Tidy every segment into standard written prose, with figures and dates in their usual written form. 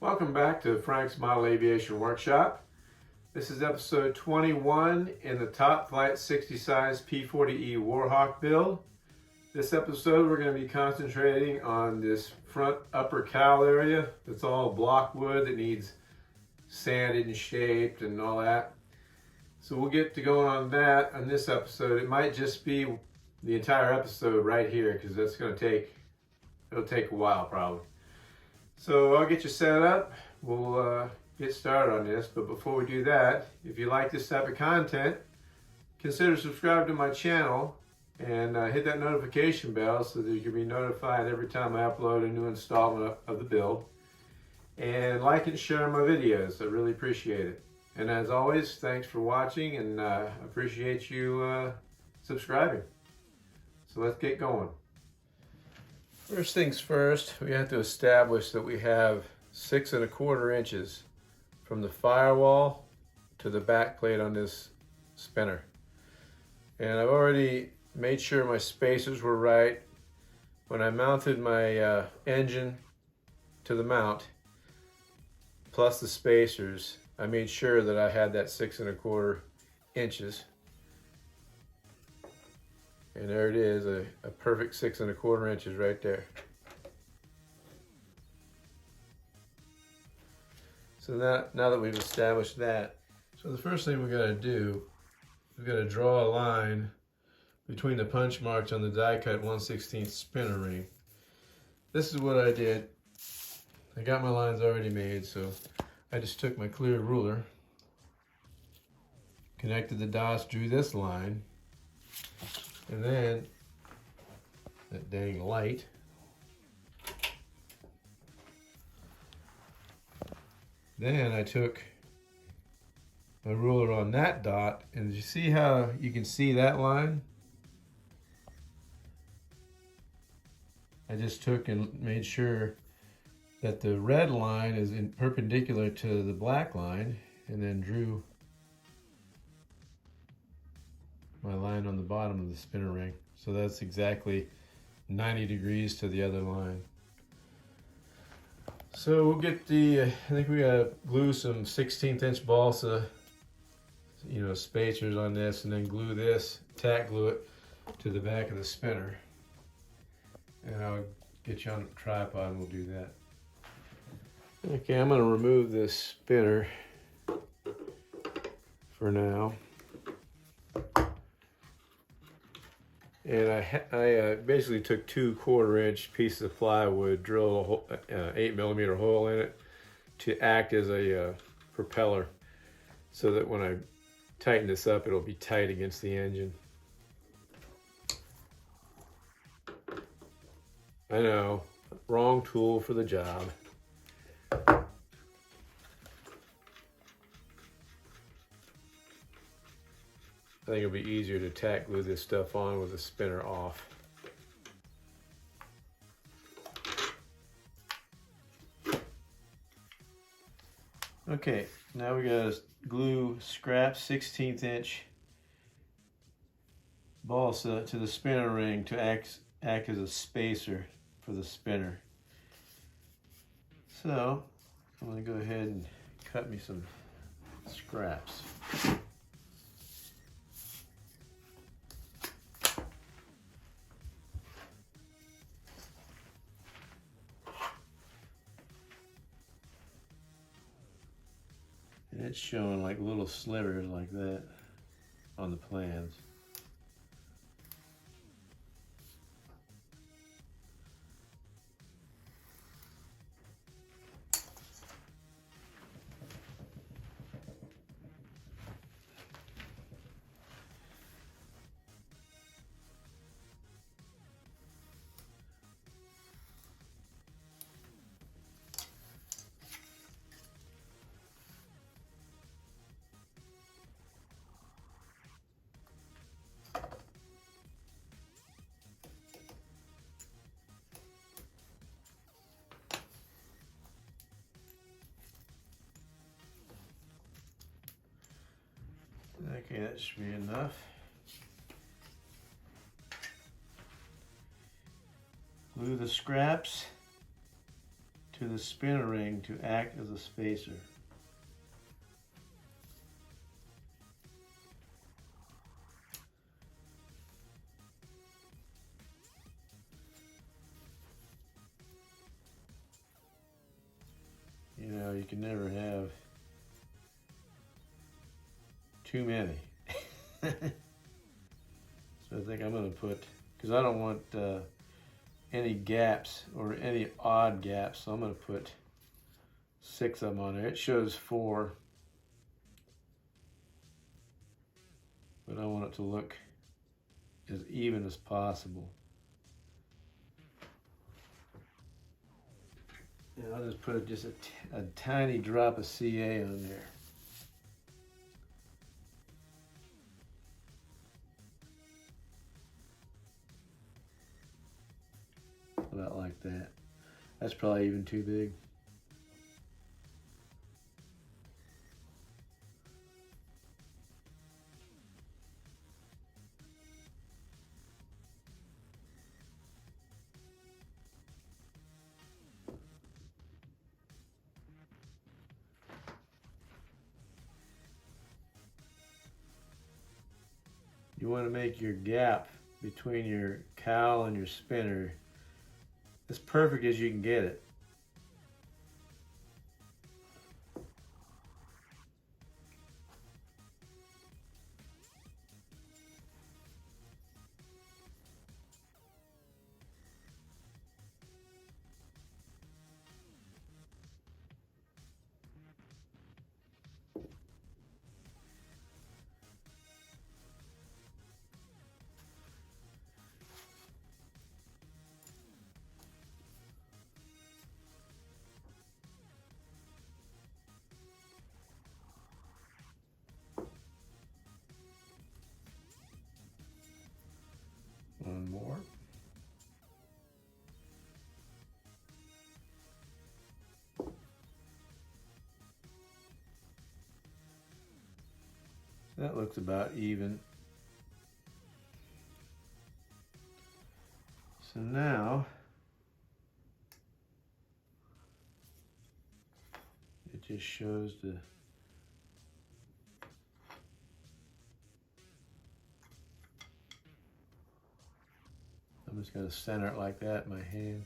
Welcome back to Frank's Model Aviation Workshop. This is episode 21 in the top Flite 60 size P-40E Warhawk build. This episode we're going to be concentrating on this front upper cowl area. It's all block wood that needs sanded and shaped and all that. So we'll get to going on that on this episode. It might just be the entire episode right here because that's going to it'll take a while probably. So I'll get you set up. We'll get started on this. But before we do that, if you like this type of content, consider subscribing to my channel and hit that notification bell so that you can be notified every time I upload a new installment of the build. And like and share my videos. I really appreciate it. And as always, thanks for watching, and I appreciate you subscribing. So let's get going. First things first, we have to establish that we have 6 1/4 inches from the firewall to the back plate on this spinner. And I've already made sure my spacers were right. When I mounted my engine to the mount, plus the spacers, I made sure that I had that 6 1/4 inches. And there it is, a perfect 6 1/4 inches right there. So now that we've established that, so the first thing we got to do, we've got to draw a line between the punch marks on the die cut 1/16 spinner ring. This is what I did. I got my lines already made, so I just took my clear ruler, connected the dots, drew this line, and then that dang light. Then I took my ruler on that dot, and you see how you can see that line? I just took and made sure that the red line is perpendicular to the black line, and then drew my line on the bottom of the spinner ring. So that's exactly 90 degrees to the other line. So we'll get I think we gotta glue some 1/16 inch balsa, spacers on this, and then glue this, tack glue it to the back of the spinner. And I'll get you on a tripod and we'll do that. Okay, I'm gonna remove this spinner for now. And I basically took 2 1/4 inch pieces of plywood, drilled a 8mm hole in it to act as a propeller, so that when I tighten this up, it'll be tight against the engine. I know, wrong tool for the job. I think it'll be easier to tack glue this stuff on with the spinner off. Okay, now we gotta glue scrap 1/16 inch balsa to the spinner ring to act as a spacer for the spinner. So I'm gonna go ahead and cut me some scraps. And it's showing like little slivers like that on the plans. Okay, that should be enough. Glue the scraps to the spinner ring to act as a spacer. You know, you can never have too many. So I think I'm going to put, because I don't want any gaps or any odd gaps, so I'm going to put 6 of them on there. It shows 4, but I want it to look as even as possible. And I'll just put just a tiny drop of CA on there. About like that. That's probably even too big. You want to make your gap between your cowl and your spinner as perfect as you can get it. One more. That looks about even. So now it just shows the I'm just going to center it like that in my hand.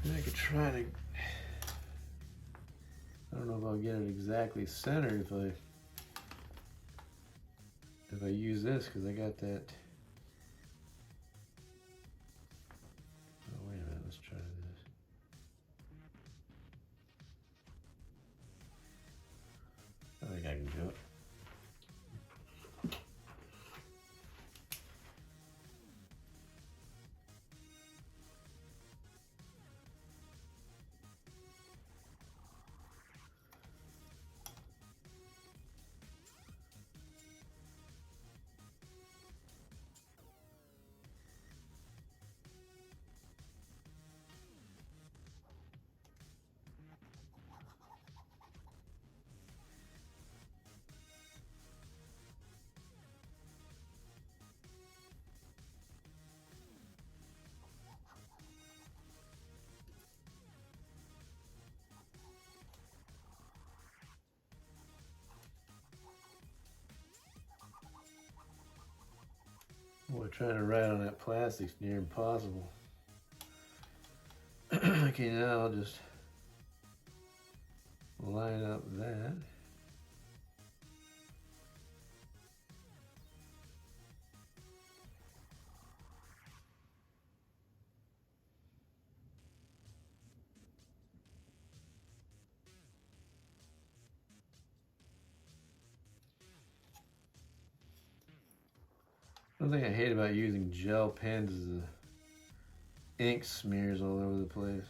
And I could try to, I don't know if I'll get it exactly centered if I use this, because I got that. Oh, wait a minute, let's try this. I think I can do it. Boy, trying to write on that plastic's near impossible. Okay, now I'll just line up that. One thing I hate about using gel pens is the ink smears all over the place.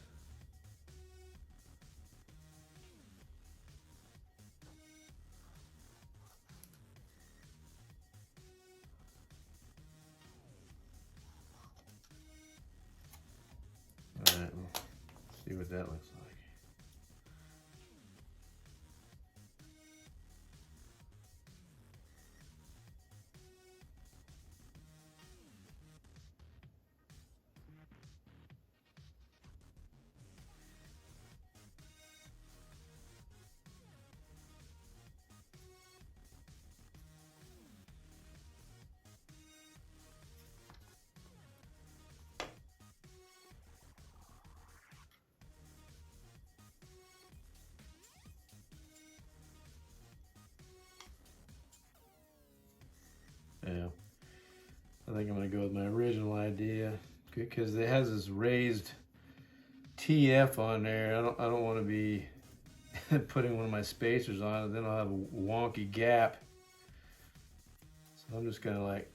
Alright, we'll see what that looks like. I think I'm going to go with my original idea because it has this raised TF on there. I don't want to be putting one of my spacers on it, then I'll have a wonky gap. So I'm just going to like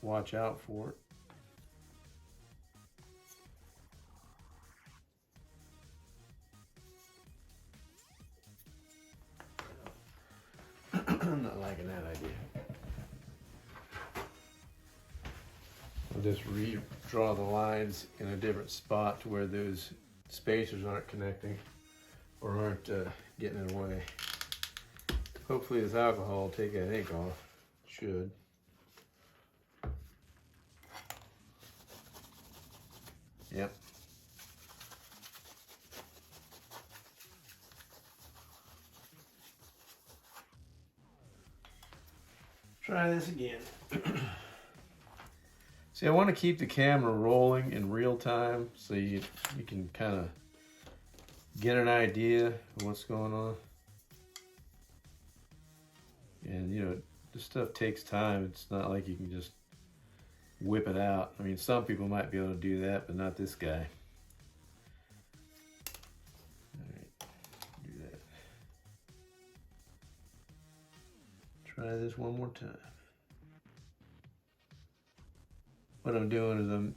watch out for it. I'm not liking that idea. I'll just redraw the lines in a different spot to where those spacers aren't connecting or aren't getting in the way. Hopefully this alcohol will take that ink off. It should. Yep. Try this again. See, I want to keep the camera rolling in real time so you can kind of get an idea of what's going on. And you know, this stuff takes time. It's not like you can just whip it out. I mean, some people might be able to do that, but not this guy. All right, do that. Try this one more time. What I'm doing is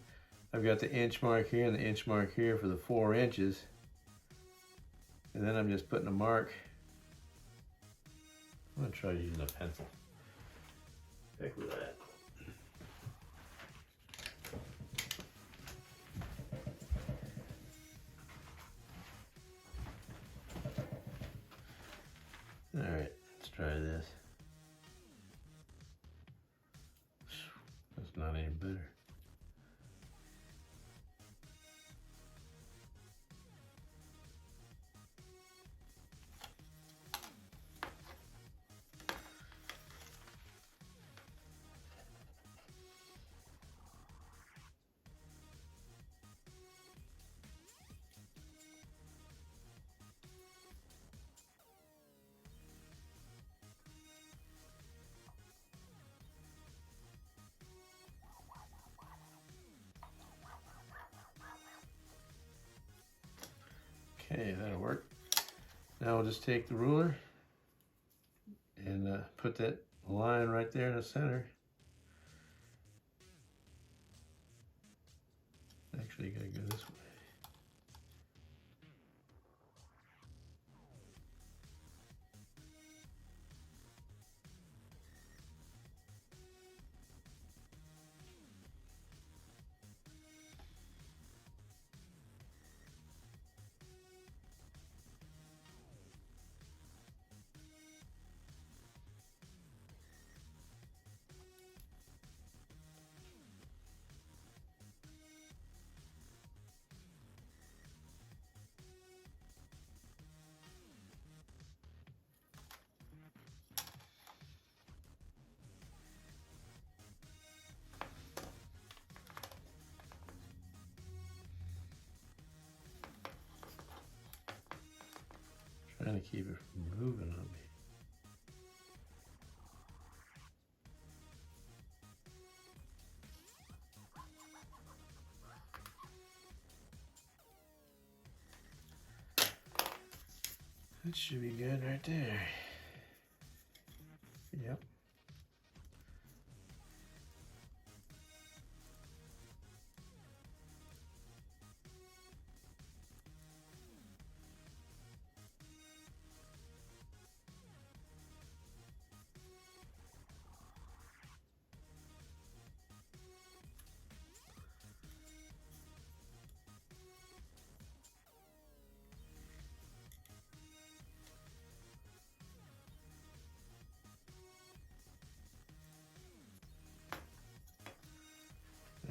I've got the inch mark here and the inch mark here for the 4 inches. And then I'm just putting a mark. I'm gonna try using a pencil. Heck with that. All right, let's try this. That's not any better. Okay, that'll work. Now we'll just take the ruler and put that line right there in the center. Actually, you gotta go this way. Trying to keep it from moving on me. That should be good right there. Yep.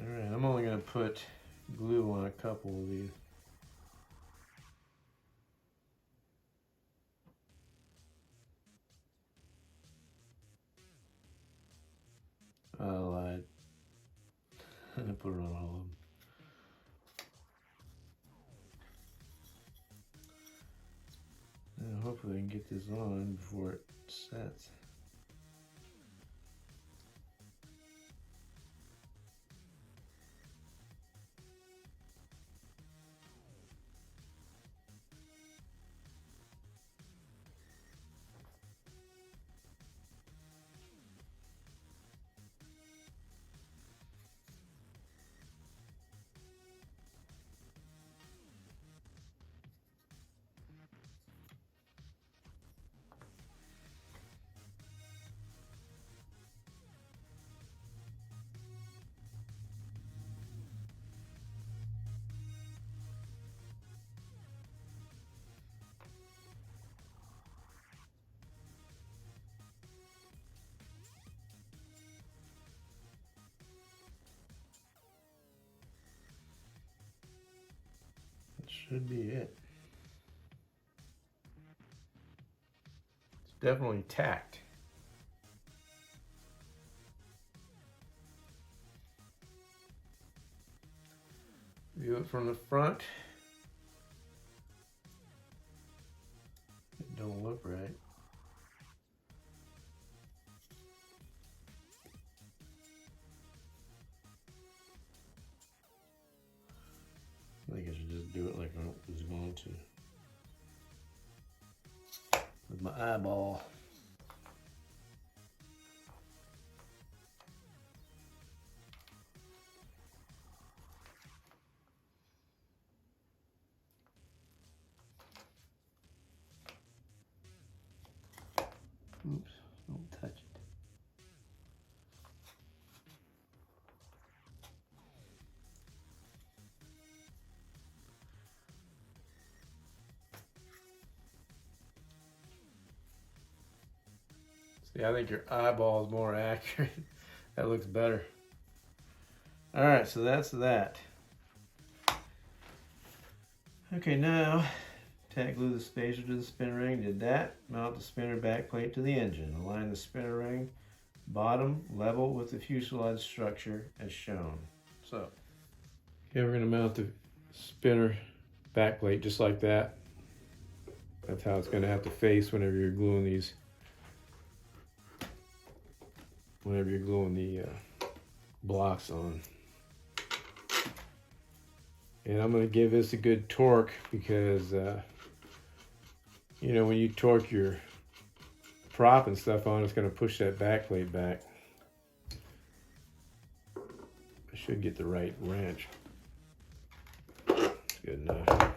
Alright, I'm only going to put glue on a couple of these. I lied. I'm going to put it on all of them. Now hopefully I can get this on before it sets. should be it. It's definitely tacked. View it from the front. It don't look right. I think I should just do it like I was going to. With my eyeball. Oops, don't touch it. See, I think your eyeball is more accurate. That looks better. All right, so that's that. Okay, now tack glue the spacer to the spinner ring. Did that. Mount the spinner back plate to the engine. Align the spinner ring bottom level with the fuselage structure as shown. So, okay, we're going to mount the spinner back plate just like that. That's how it's going to have to face whenever you're gluing these. Whenever you're gluing the blocks on. And I'm going to give this a good torque because, you know, when you torque your prop and stuff on, it's going to push that back plate back. I should get the right wrench. Good enough.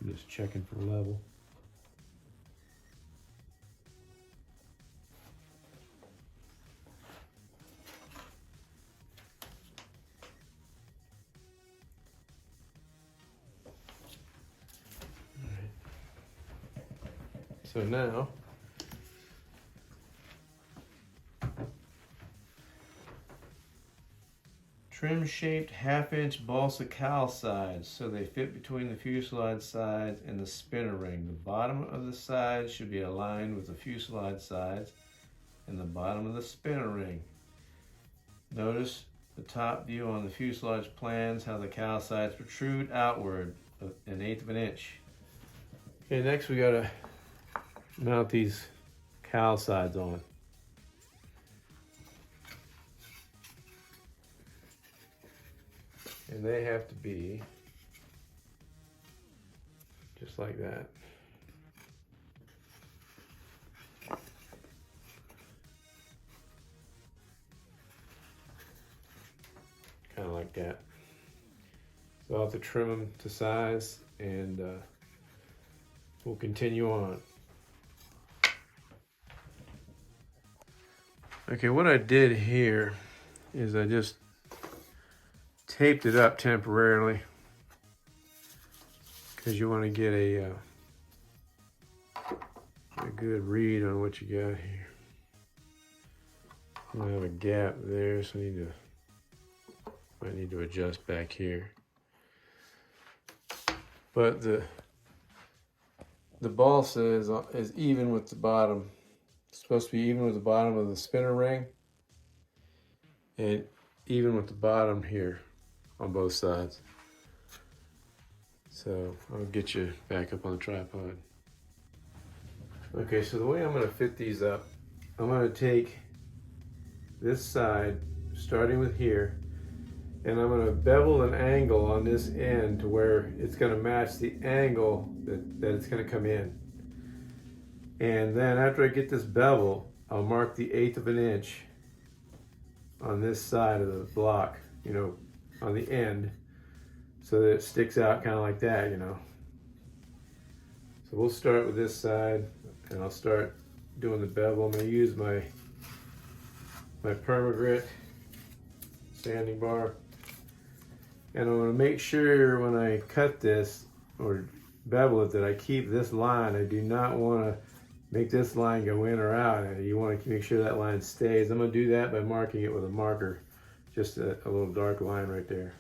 Just checking for level. All right. So now trim shaped 1/2-inch balsa cowl sides so they fit between the fuselage sides and the spinner ring. The bottom of the sides should be aligned with the fuselage sides and the bottom of the spinner ring. Notice the top view on the fuselage plans how the cowl sides protrude outward 1/8 of an inch. Okay, next we gotta mount these cowl sides on. And they have to be just like that. Kind of like that. So I'll have to trim them to size and we'll continue on. Okay, what I did here is I just taped it up temporarily because you want to get a good read on what you got here. I have a gap there, so might need to adjust back here. But the balsa is even with the bottom. It's supposed to be even with the bottom of the spinner ring and even with the bottom here on both sides. So I'll get you back up on the tripod. Okay, so the way I'm going to fit these up I'm going to take this side, starting with here, and I'm going to bevel an angle on this end to where it's going to match the angle that it's going to come in. And then after I get this bevel, I'll mark the 1/8 of an inch on this side of the block, you know, on the end, so that it sticks out kind of like that, you know. So we'll start with this side, and I'll start doing the bevel. I'm going to use my Permagrit sanding bar, and I'm going to make sure when I cut this or bevel it that I keep this line. I do not want to make this line go in or out, and you want to make sure that line stays. I'm going to do that by marking it with a marker, just a little dark line right there.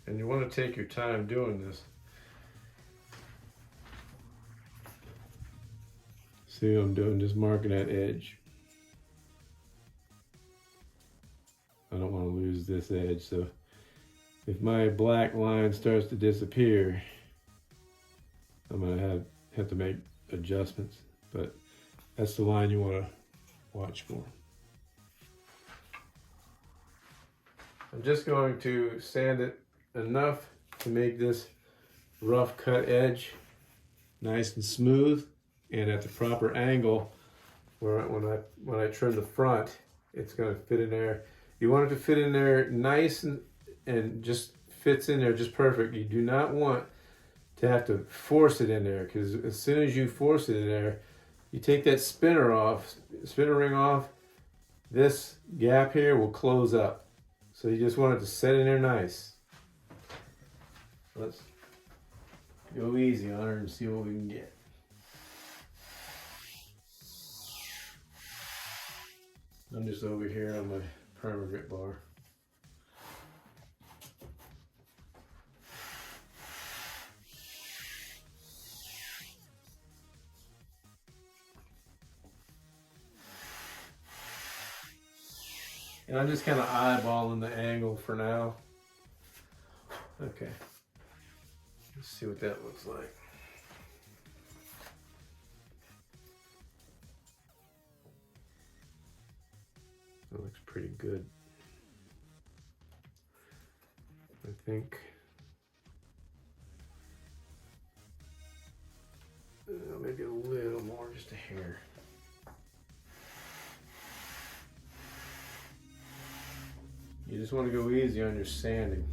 And you want to take your time doing this. See what I'm doing? Just marking that edge. I don't want to lose this edge, so if my black line starts to disappear, I'm going to have to make adjustments, but that's the line you want to watch for. I'm just going to sand it enough to make this rough cut edge nice and smooth and at the proper angle where when I trim the front, it's going to fit in there. You want it to fit in there nice and just fits in there just perfect. You do not want to have to force it in there, because as soon as you force it in there, you take that spinner ring off, this gap here will close up. So you just want it to set in there nice. Let's go easy on her and see what we can get. I'm just over here on my Permagrit bar. And I'm just kind of eyeballing the angle for now. Okay. Let's see what that looks like. That looks pretty good. I think maybe a little more, just a hair. You just want to go easy on your sanding.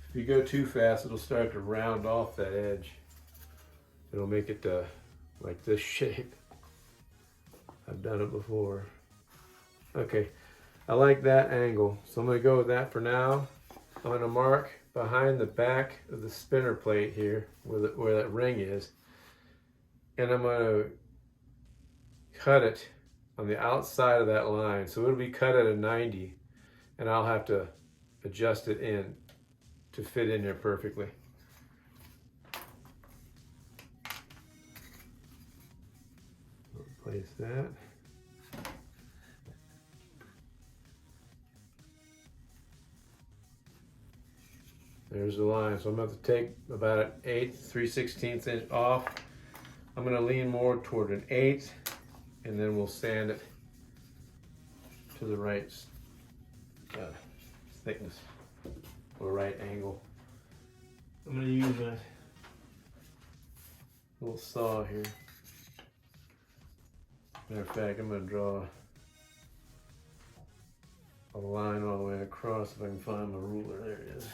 If you go too fast, it'll start to round off that edge. It'll make it like this shape. I've done it before. Okay, I like that angle, so I'm going to go with that for now. I'm going to mark behind the back of the spinner plate here, where that ring is, and I'm going to cut it on the outside of that line. So it'll be cut at a 90, and I'll have to adjust it in to fit in there perfectly. Place that. There's the line. So I'm going to have to take about an 1/8, 3/16 inch off. I'm going to lean more toward an 1/8, and then we'll sand it to the right thickness or right angle. I'm going to use a little saw here. Matter of fact, I'm going to draw a line all the way across if I can find my ruler. There it is.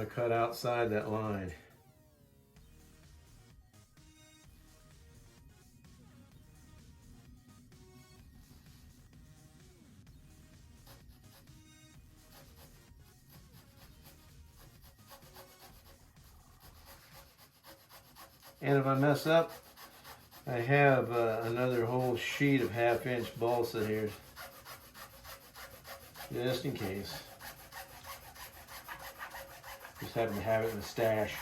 to cut outside that line. And if I mess up, I have another whole sheet of 1/2-inch balsa here, just in case. Just happen to have it in the stash.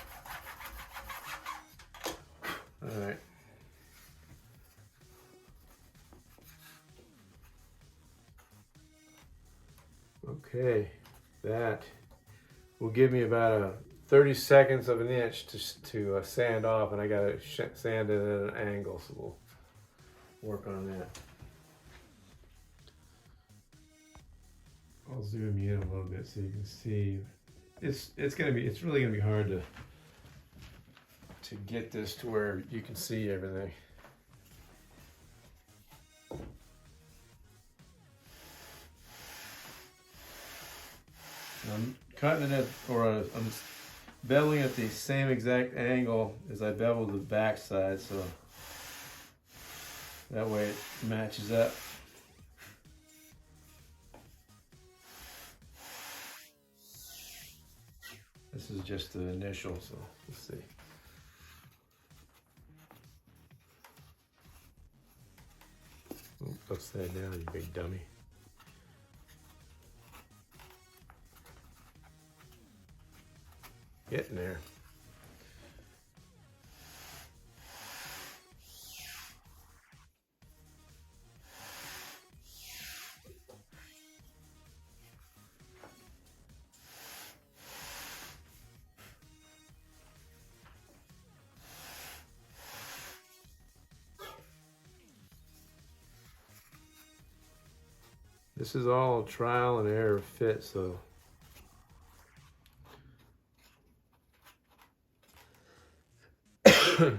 All right. Okay, that will give me about a 30 seconds of an inch to sand off, and I got to sand it at an angle, so we'll work on that. I'll zoom you in a little bit so you can see. It's really gonna be hard to get this to where you can see everything. I'm cutting it I'm beveling at the same exact angle as I beveled the back side, so that way it matches up. This is just the initial, so let's see. Oops, upside down, you big dummy. Getting there. This is all trial and error fit, so okay.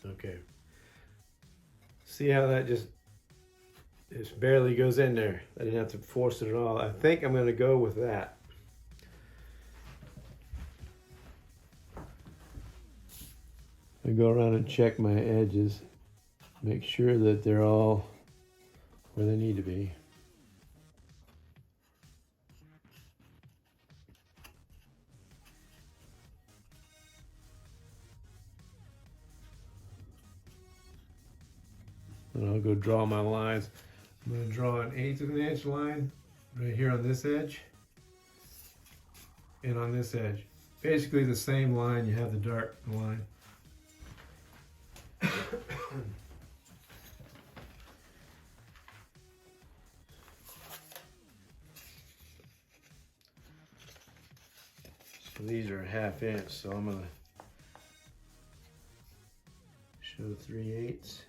Okay. See how that just barely goes in there? I didn't have to force it at all. I think I'm going to go with that. I go around and check my edges, make sure that they're all where they need to be. And I'll go draw my lines. I'm going to draw an 1/8 of an inch line right here on this edge and on this edge. Basically the same line, you have the dark line. So these are 1/2 inch, so I'm going to show 3/8.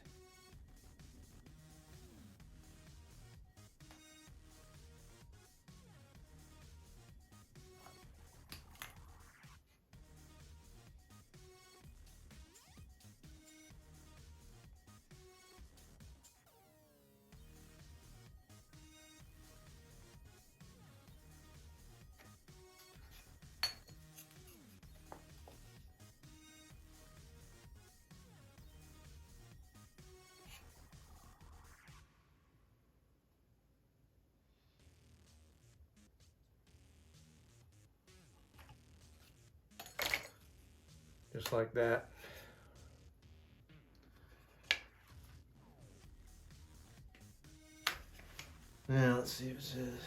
Just like that. Now let's see what it says.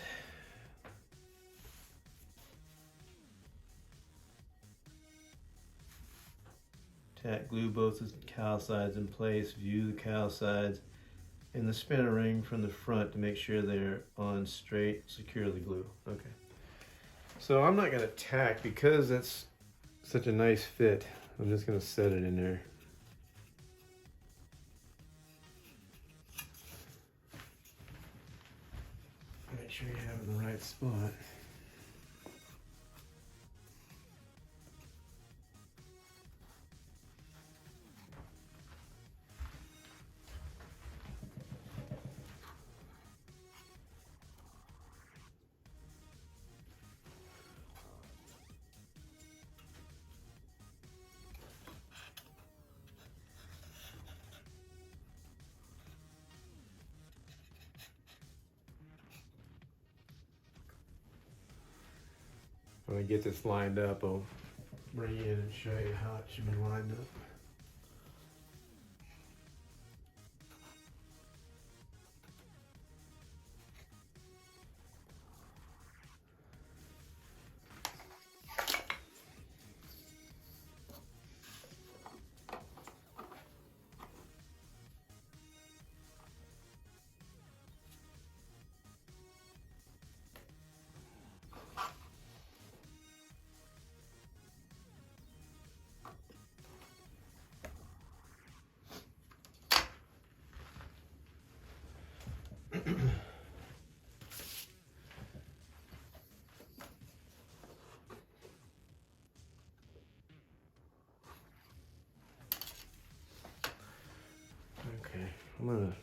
Tack glue both the cowl sides in place. View the cowl sides in the spinner ring from the front to make sure they're on straight. Secure the glue. Okay. So I'm not going to tack because it's such a nice fit. I'm just going to set it in there. Make sure you have it in the right spot. When I get this lined up, I'll bring you in and show you how it should be lined up. Okay, I'm gonna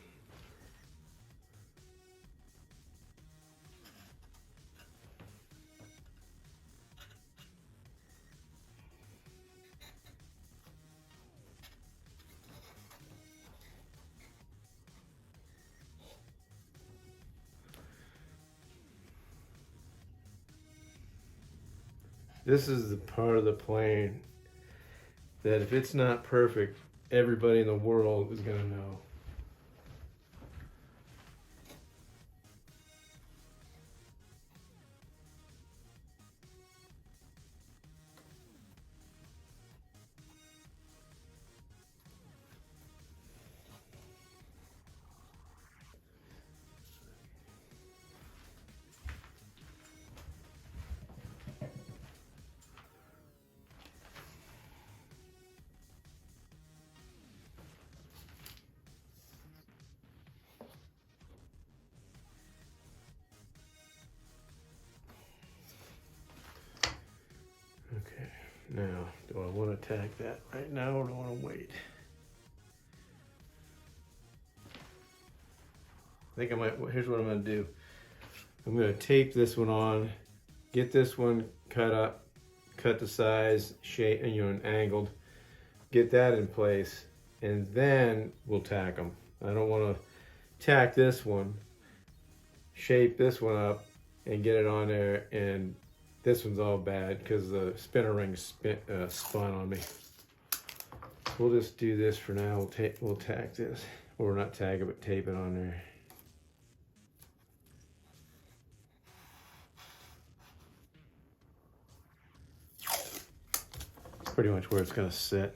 this is the part of the plane that if it's not perfect, everybody in the world is gonna know. Okay, now, do I want to tack that right now or do I want to wait? I think I might, here's what I'm going to do. I'm going to tape this one on, get this one cut up, cut the size, shape, and and angled, get that in place, and then we'll tack them. I don't want to tack this one, shape this one up, and get it on there, and this one's all bad because the spinner ring spun on me. We'll just do this for now. We'll tack this, or not tag it, but tape it on there. It's pretty much where it's gonna sit.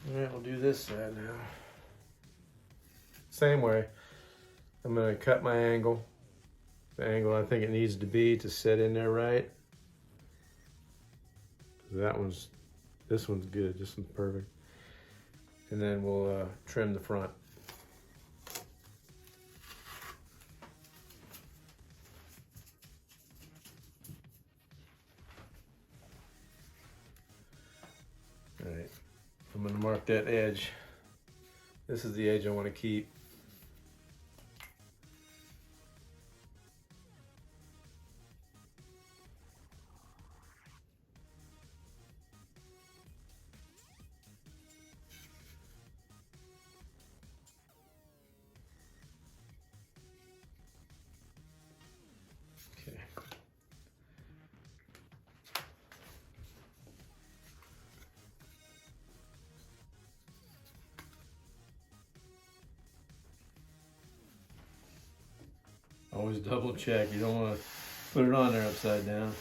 All right, we'll do this side now. Same way. I'm going to cut my angle, the angle I think it needs to be to sit in there right. This one's good, this one's perfect. And then we'll trim the front. All right, I'm going to mark that edge. This is the edge I want to keep. Okay. Always double check. You don't want to put it on there upside down.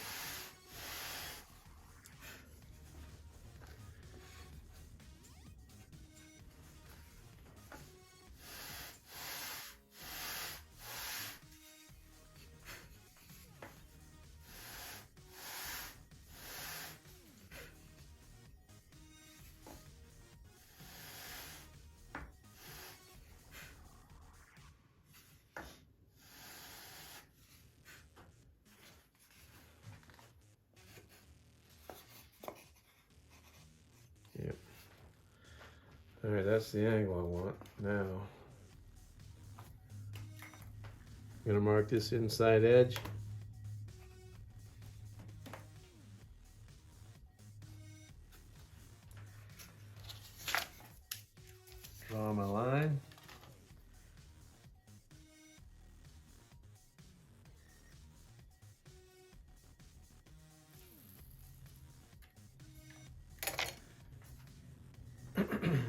Yep. All right, that's the angle I want. Now, I'm gonna mark this inside edge. Draw my line.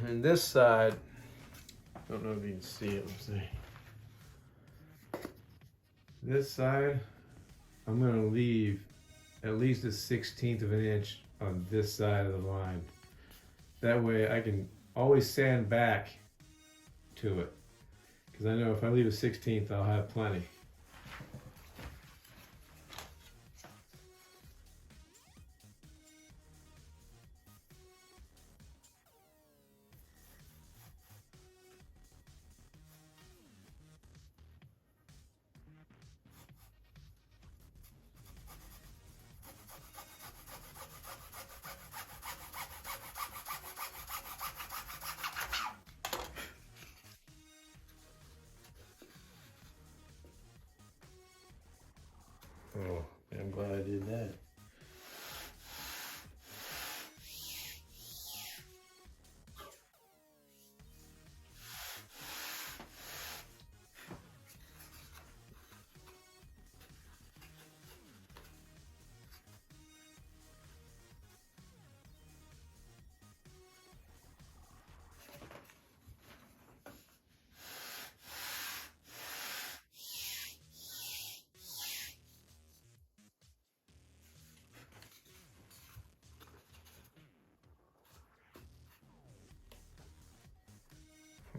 And this side, I don't know if you can see it, let's see. This side, I'm gonna leave at least a 1/16 of an inch on this side of the line. That way I can always sand back to it. Because I know if I leave a 1/16, I'll have plenty. Oh, I'm glad I did that.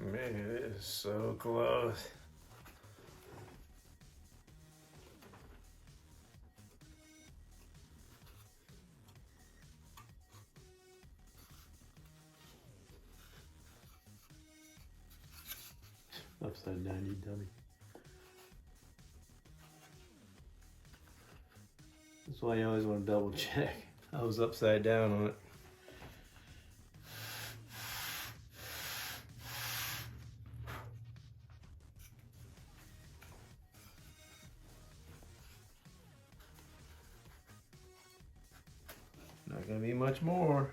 Man, it is so close. Upside down, you dummy. That's why you always want to double check. I was upside down on it. Not gonna be much more.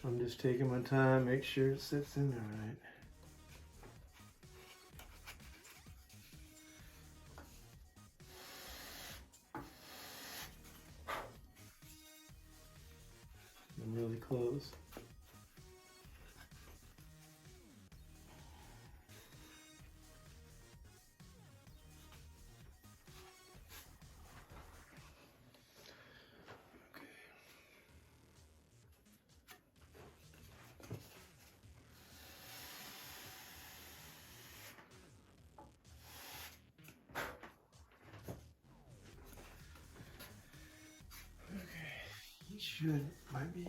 I'm just taking my time, make sure it sits in there right. I'm really close. Might be it.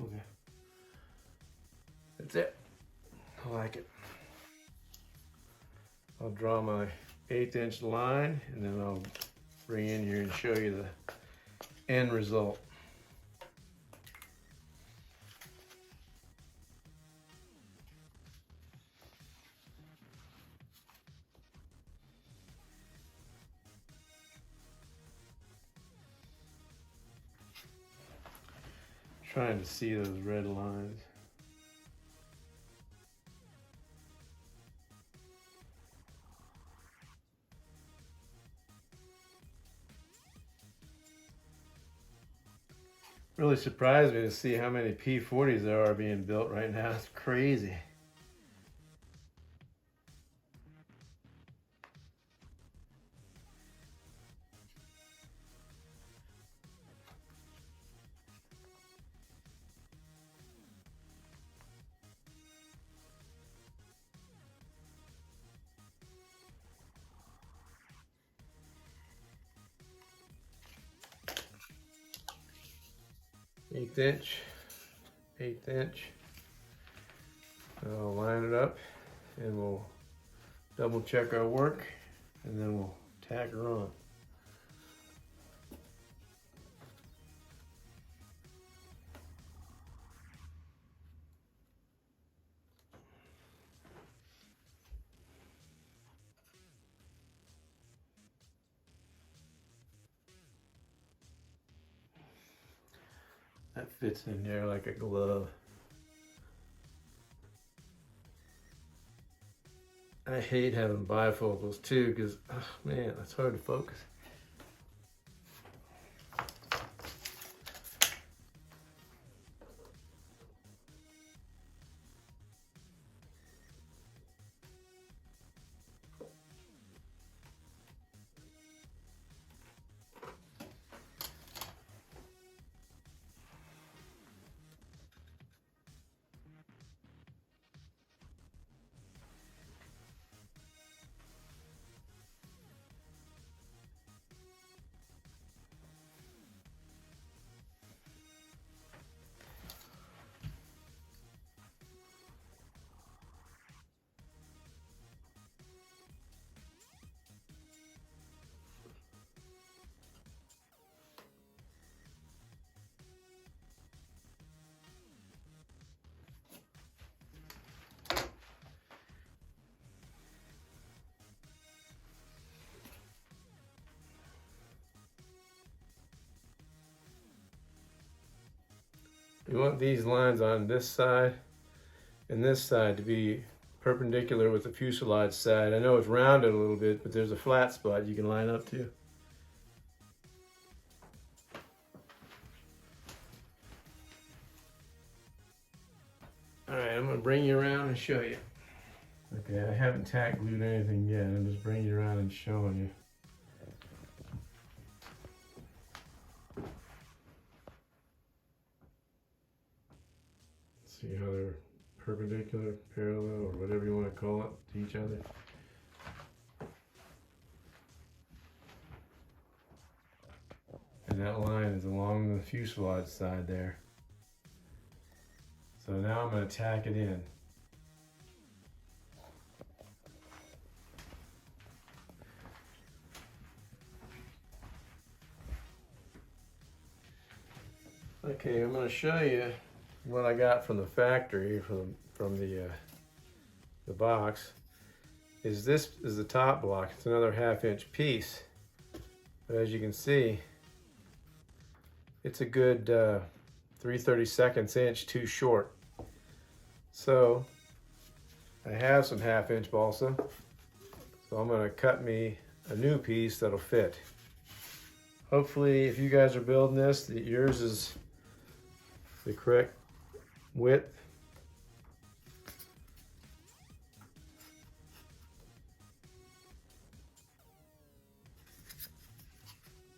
Okay. That's it. I like it. I'll draw my 1/8 inch line and then I'll bring in here and show you the end result. Trying to see those red lines. Really surprised me to see how many P-40s there are being built right now. It's crazy. Eighth inch. I'll line it up and we'll double check our work, and then we'll tack her on. That fits in there like a glove. I hate having bifocals too, because, oh man, it's hard to focus. You want these lines on this side and this side to be perpendicular with the fuselage side. I know it's rounded a little bit, but there's a flat spot you can line up to. All right, I'm gonna bring you around and show you. Okay, I haven't tack glued anything yet. I'm just bringing you around and showing you. See how they're perpendicular, parallel, or whatever you want to call it, to each other. And that line is along the fuselage side there. So now I'm going to tack it in. Okay, I'm going to show you what I got from the factory, from the box. This is the top block. It's another 1/2 inch piece, but as you can see, it's a good 3/32 inch too short. So I have some 1/2 inch balsa, so I'm going to cut me a new piece that'll fit. Hopefully, if you guys are building this, that yours is the correct width.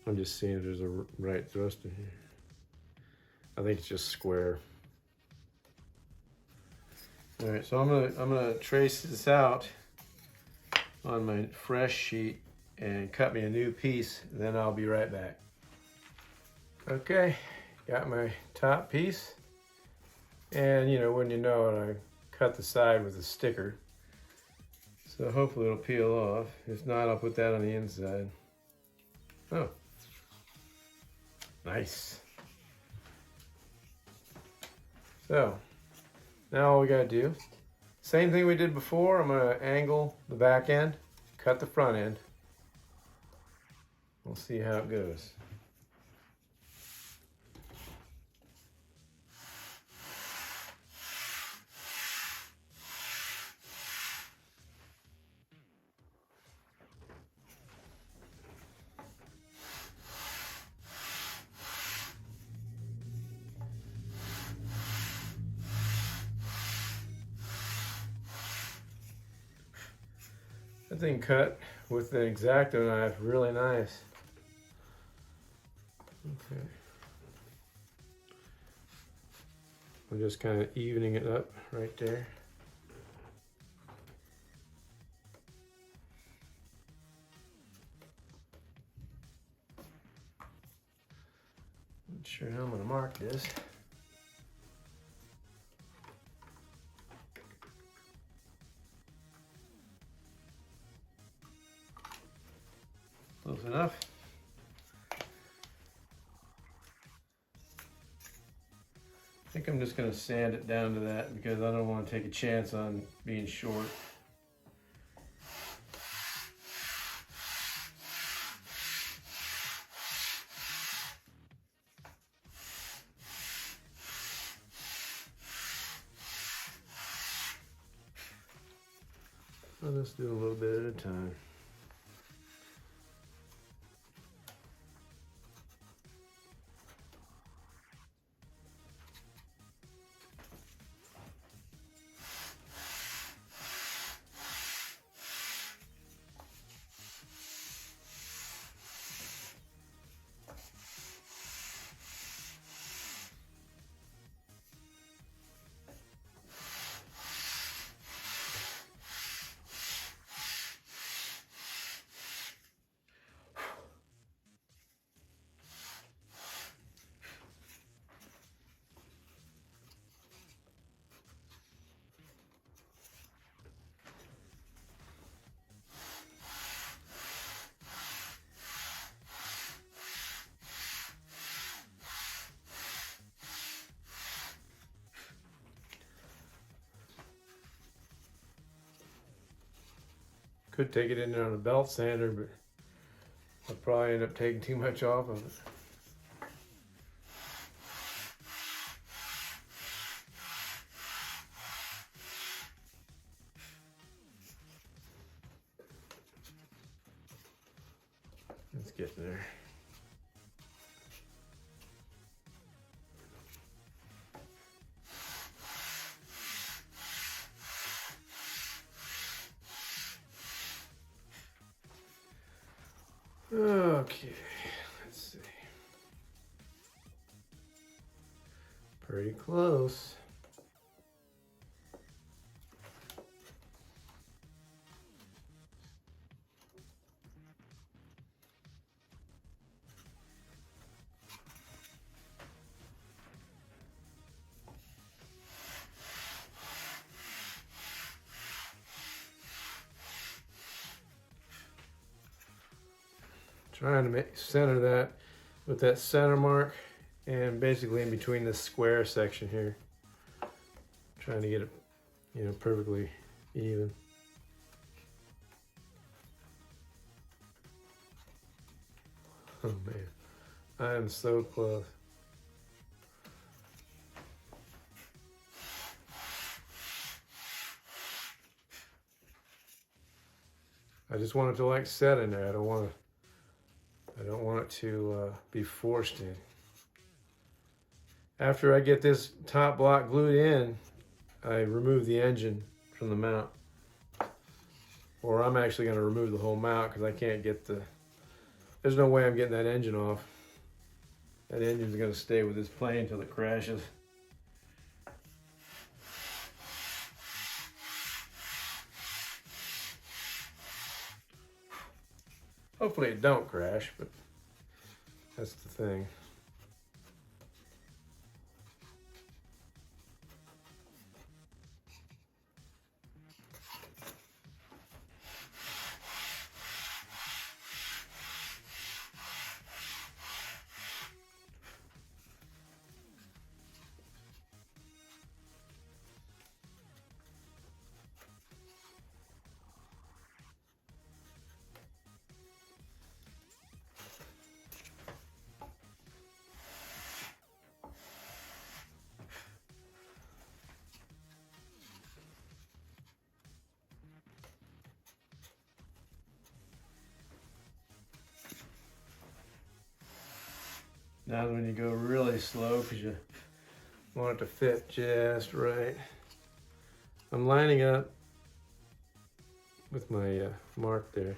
I'm just seeing if there's a right thrust in here. I think it's just square. All right, so I'm gonna trace this out on my fresh sheet and cut me a new piece, and then I'll be right back. Okay, got my top piece, and you know, when you know it, I cut the side with a sticker, so hopefully it'll peel off. If not, I'll put that on the inside. Oh, nice. So now all we gotta do, same thing we did before. I'm gonna angle the back end, cut the front end. We'll see how it goes. That thing cut with the X-Acto knife really nice. Okay. I'm just kind of evening it up right there. Not sure how I'm going to mark this. close enough. I think I'm just going to sand it down to that because I don't want to take a chance on being short. I'll just do a little bit at a time. Could take it in there on a belt sander, but I'll probably end up taking too much off of it. Let's get there. Okay, let's see. Pretty close. Trying to center that with that center mark and basically in between this square section here. Trying to get it, you know, perfectly even. Oh man, I am so close. I just want it to like set in there. I don't want it to be forced in. After I get this top block glued in, I remove the engine from the mount. Or I'm actually going to remove the whole mount because I can't get there's no way I'm getting that engine off. That engine's going to stay with this plane until it crashes. Hopefully it don't crash, but that's the thing. Now when you go really slow because you want it to fit just right. I'm lining up with my mark there.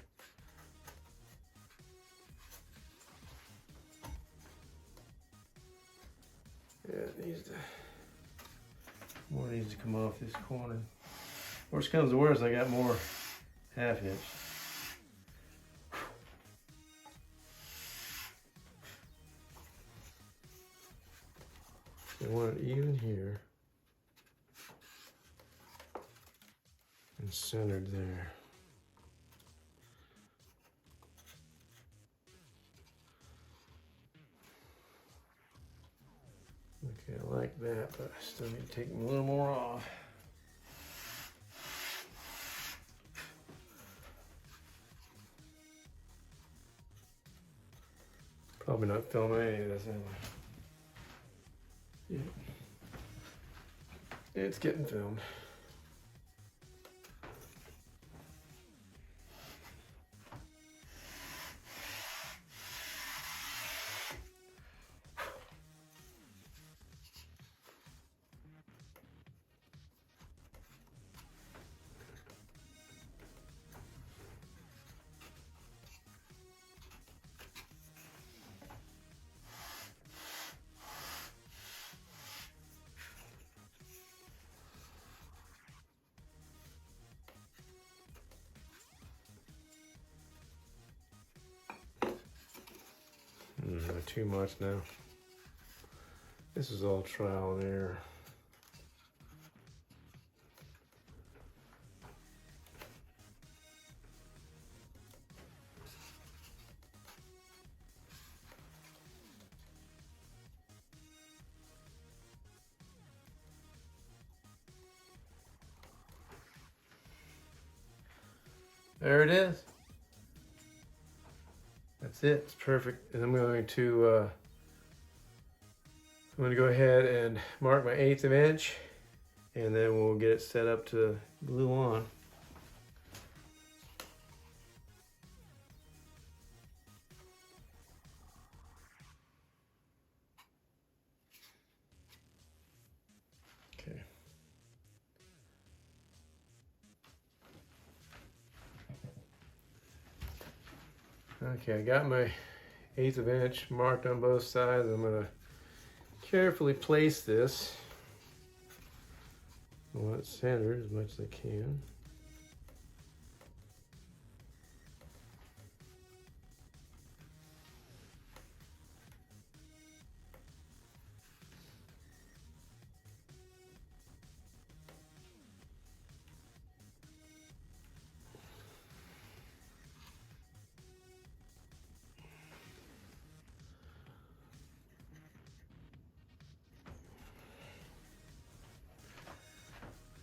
Yeah, it needs to, more needs to come off this corner. Worst comes to worst, I got more half inch. I want it even here and centered there. Still need to take a little more off. Probably not filming any of this anyway. Yeah. It's getting filmed. Not too much now. This is all trial and error. There it is. That's it. It's perfect. And I'm going to go ahead and mark my 1/8 of an inch, and then we'll get it set up to glue on. Okay. Okay, I got my 1/8 of an inch marked on both sides. I'm going to carefully place this. I want it centered as much as I can.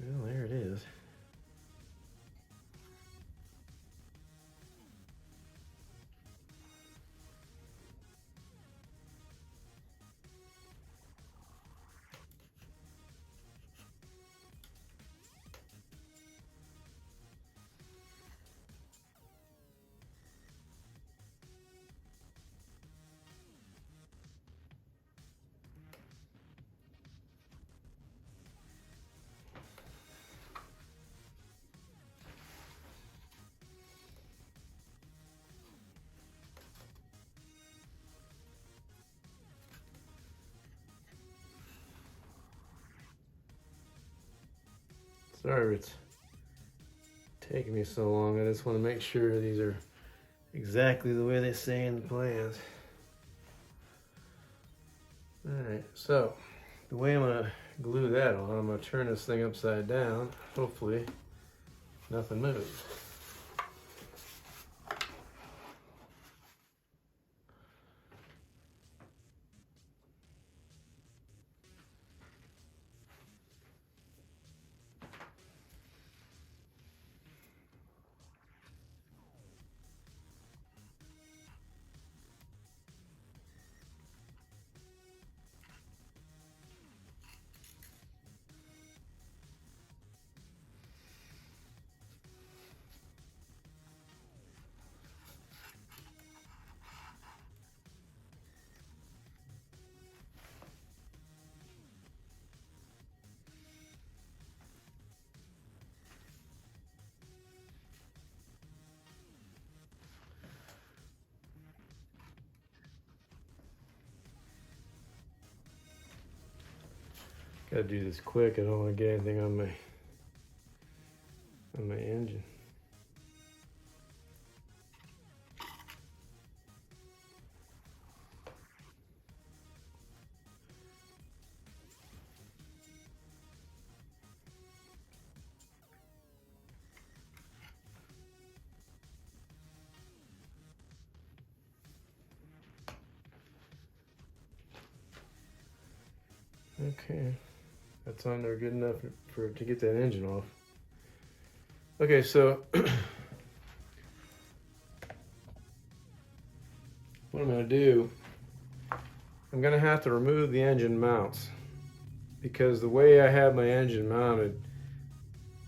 Well, there it is. Sorry it's taking me so long. I just want to make sure these are exactly the way they say in the plans. Alright, so the way I'm going to glue that on, I'm going to turn this thing upside down. Hopefully nothing moves. Gotta do this quick. I don't want to get anything on my engine. Okay. That's on there good enough to get that engine off. Okay, so what I'm going to do, I'm going to have to remove the engine mounts, because the way I have my engine mounted,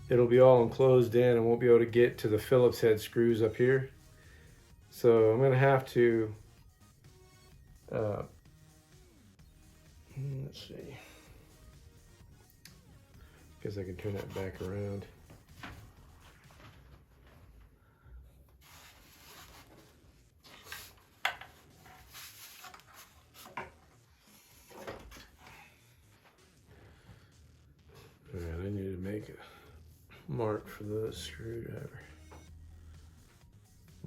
it'll be all enclosed in and won't be able to get to the Phillips head screws up here. So I'm going to have to, let's see, guess I can turn that back around. Alright, I need to make a mark for the screwdriver.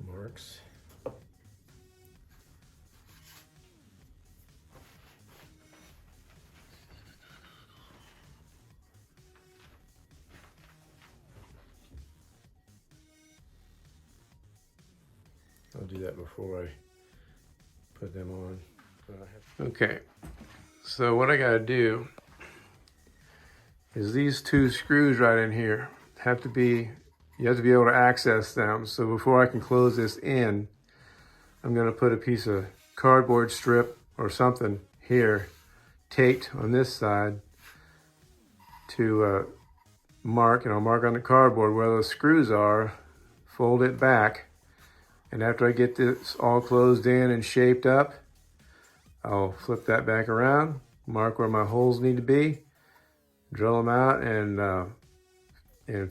Marks. I'll do that before I put them on. Okay, so what I gotta do is these two screws right in here have to be, you have to be able to access them. So before I can close this in, I'm gonna put a piece of cardboard strip or something here taped on this side to mark, and I'll mark on the cardboard where those screws are, fold it back, and after I get this all closed in and shaped up, I'll flip that back around, mark where my holes need to be, drill them out, and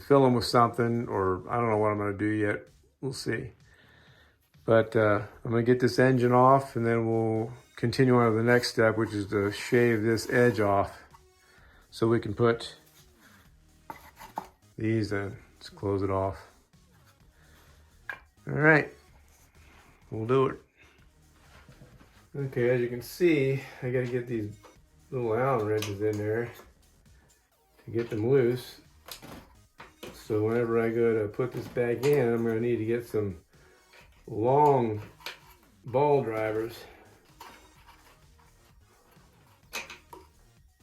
fill them with something, or I don't know what I'm going to do yet. We'll see. But I'm going to get this engine off, and then we'll continue on to the next step, which is to shave this edge off so we can put these in. Let's close it off. All right, we'll do it. Okay, as you can see, I got to get these little Allen wrenches in there to get them loose. So whenever I go to put this back in, I'm going to need to get some long ball drivers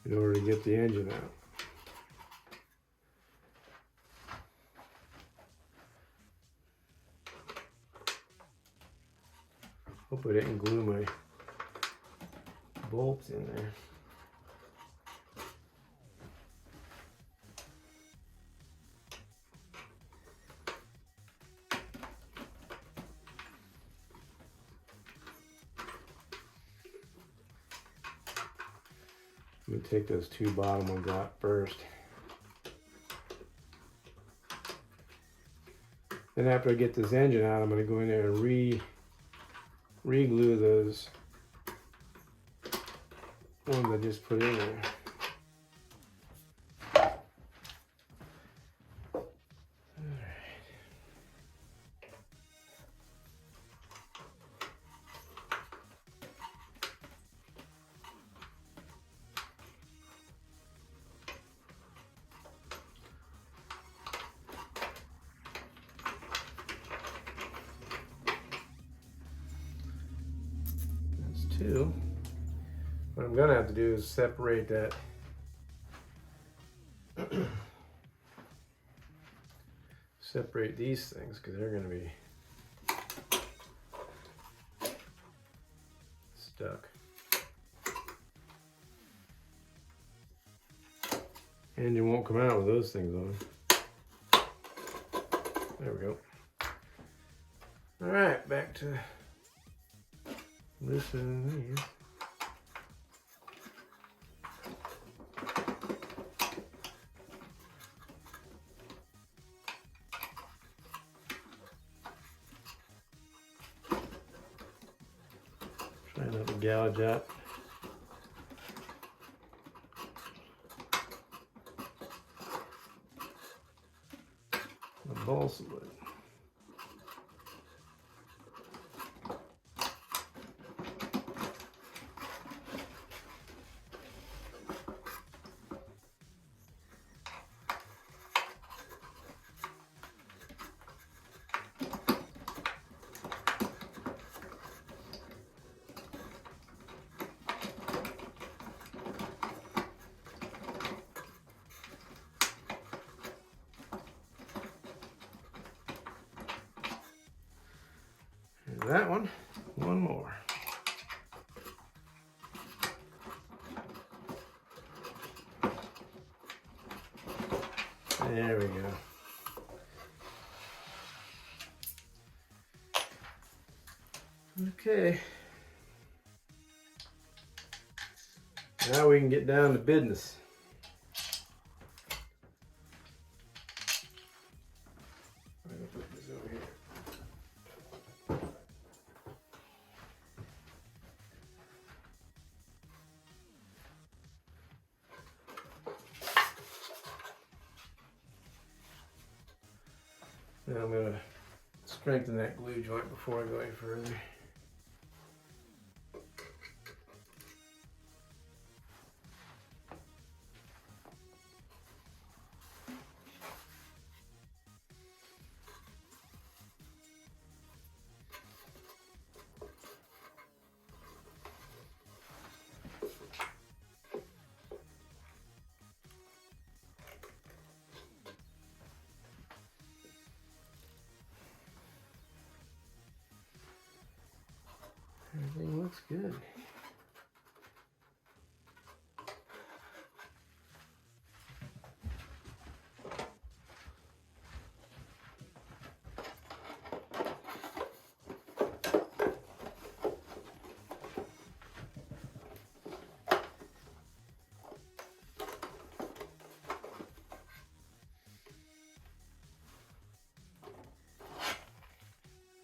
in order to get the engine out. Hope I didn't glue my bolts in there. I'm going to take those two bottom ones out first. Then after I get this engine out, I'm going to go in there and re-glue those ones I just put in there. Two. What I'm going to have to do is separate that separate these things, because they're going to be stuck. And you won't come out with those things on. There we go. All right, back to loosen these. Try not to gouge up. The balsa wood. that one. One more. There we go. Okay. Now we can get down to business. I'm going to put this over here. Now I'm going to strengthen that glue joint before I go any further. Everything looks good.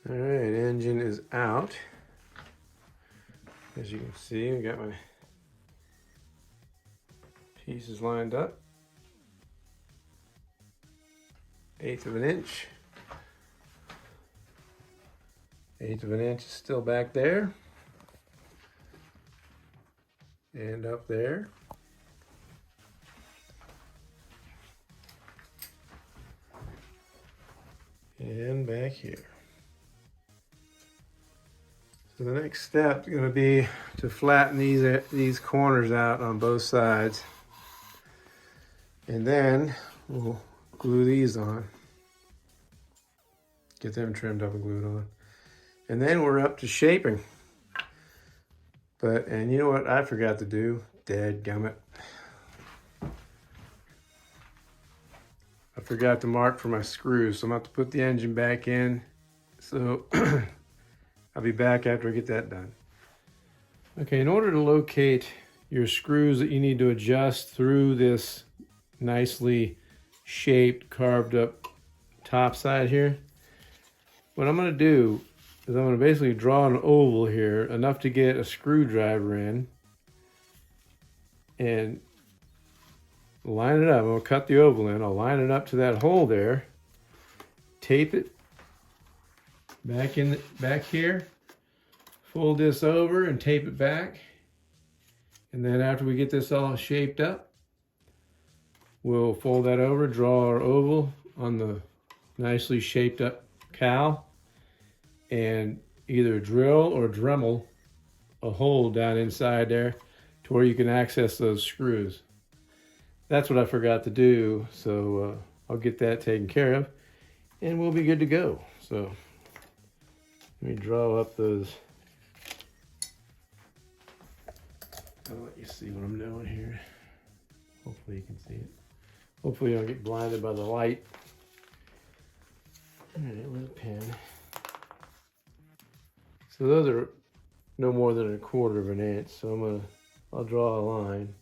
All right, engine is out. As you can see, I got my pieces lined up. 1/8 of an inch. 1/8 of an inch is still back there. And up there. And back here. So the next step is going to be to flatten these corners out on both sides. And then we'll glue these on. Get them trimmed up and glued on. And then we're up to shaping. And you know what I forgot to do? Dadgummit. I forgot to mark for my screws, so I'm going to have to put the engine back in. So I'll be back after I get that done. Okay, in order to locate your screws that you need to adjust through this nicely shaped, carved up top side here, what I'm going to do is I'm going to basically draw an oval here, enough to get a screwdriver in, and line it up. I'm going to cut the oval in. I'll line it up to that hole there, tape it back here, fold this over and tape it back, and then after we get this all shaped up, we'll fold that over, draw our oval on the nicely shaped up cowl, and either drill or Dremel a hole down inside there to where you can access those screws. That's what I forgot to do, so I'll get that taken care of and we'll be good to go. So let me draw up those. I'll let you see what I'm doing here. Hopefully you can see it. Hopefully you don't get blinded by the light. All right, with a pen. So those are no more than 1/4 of an inch. So I'll draw a line.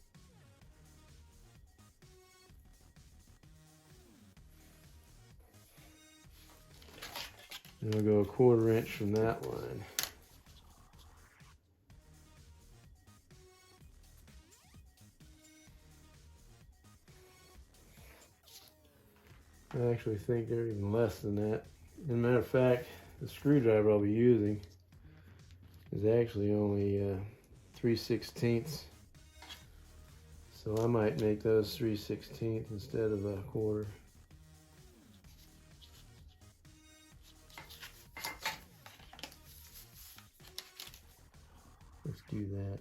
And I'll go 1/4 inch from that line. I actually think they're even less than that. As a matter of fact, the screwdriver I'll be using is actually only 3/16. So I might make those 3/16 instead of 1/4. Let's do that.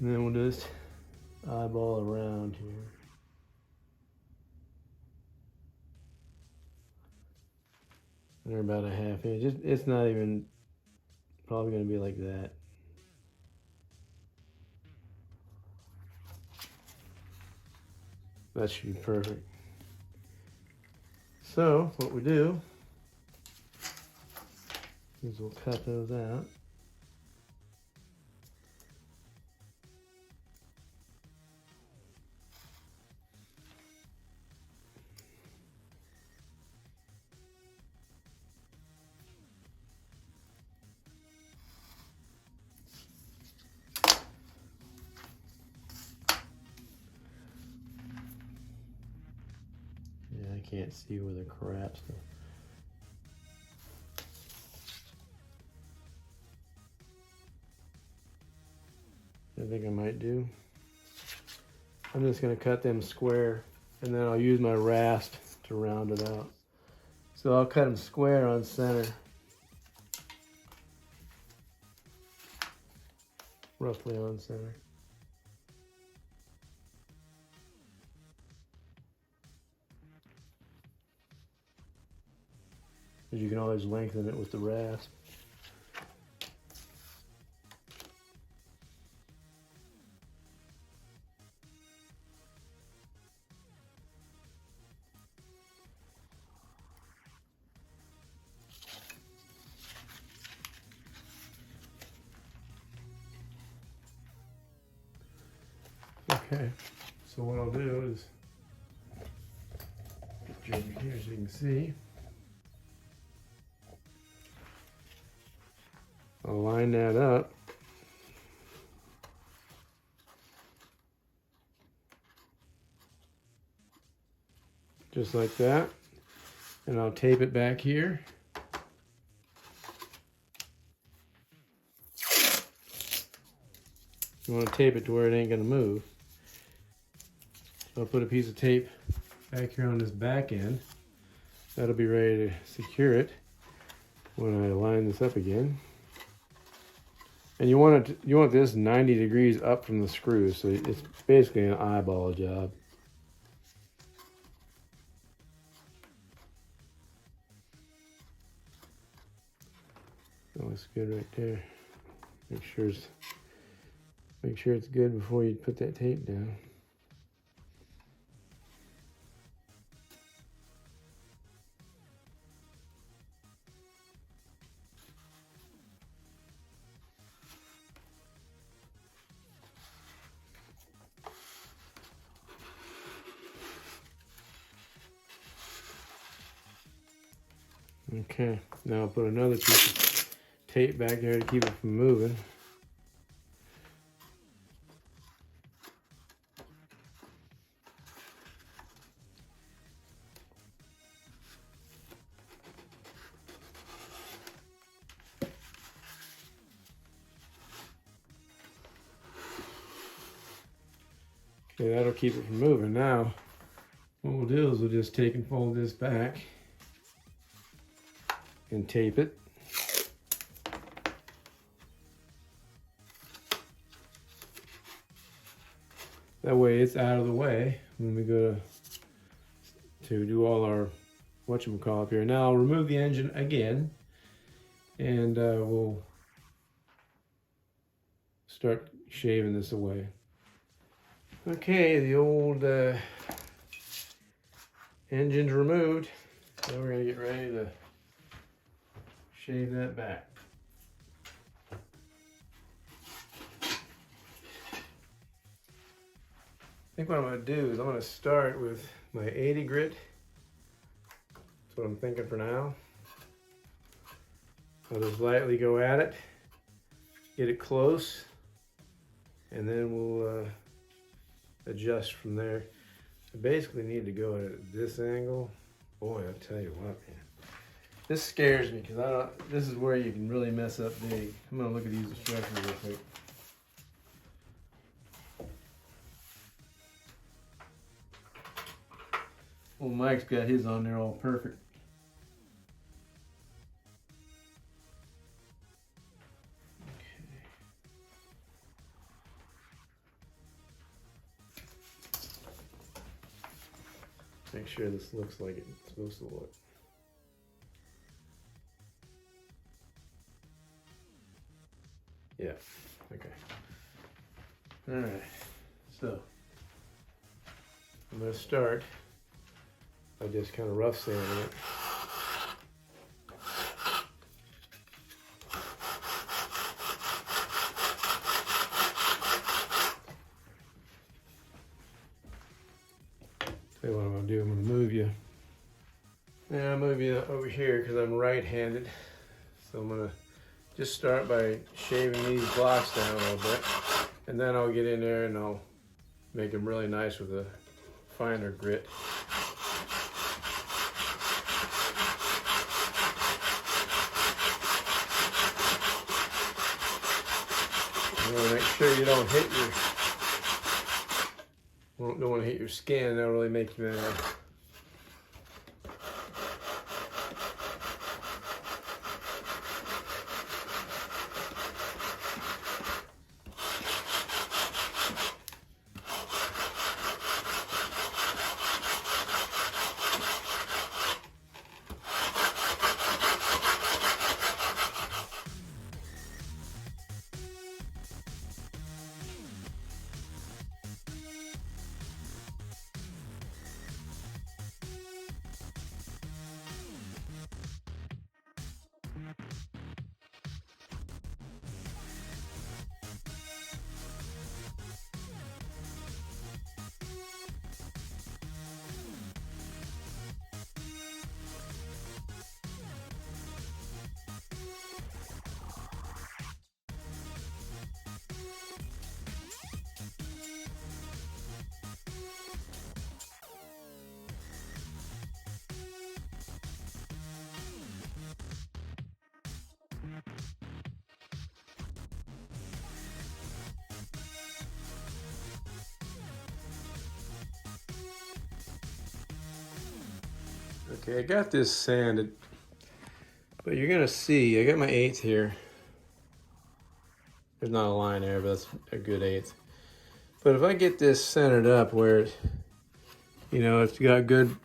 And then we'll just eyeball around here. They're about a ½ inch. It's not even probably going to be like that. That should be perfect. So what we do is we'll cut those out. Yeah, I can't see where the crap's going. I think I might do. I'm just going to cut them square, and then I'll use my rasp to round it out. So I'll cut them square on center, roughly on center. Because you can always lengthen it with the rasp. Okay, so what I'll do is get you over here so you can see. I'll line that up. Just like that. And I'll tape it back here. You want to tape it to where it ain't going to move. So I'll put a piece of tape back here on this back end. That'll be ready to secure it when I line this up again. And you want this 90 degrees up from the screw, so it's basically an eyeball job. That looks good right there. Make sure it's good before you put that tape down. Okay, now I'll put another piece of tape back there to keep it from moving. Okay, that'll keep it from moving. Now, what we'll do is we'll just take and fold this back and tape it. That way it's out of the way when we go to do all our whatchamacallit here. Now I'll remove the engine again, and we'll start shaving this away. Okay, the old engine's removed. Now we're gonna get ready to shave that back. I think what I'm going to do is I'm going to start with my 80 grit. That's what I'm thinking for now. I'll just lightly go at it, get it close, and then we'll adjust from there. I basically need to go at this angle. Boy, I tell you what, man. This scares me because this is where you can really mess up big. I'm going to look at these instructions real quick. Well, Mike's got his on there all perfect. Make sure this looks like it's supposed to look. Yeah, okay. All right, so I'm gonna start by just kind of rough sanding it. Tell you what I'm gonna do, I'm gonna move you. Yeah, I'll move you over here because I'm right-handed. So I'm gonna just start by shaving these blocks down a little bit. And then I'll get in there and I'll make them really nice with a finer grit. You want to make sure you don't hit your, don't want to hit your skin. That'll really make you mad. Okay, I got this sanded, but you're gonna see, I got my 1/8 here. There's not a line there, but that's a good 1/8. But if I get this centered up where, it's got good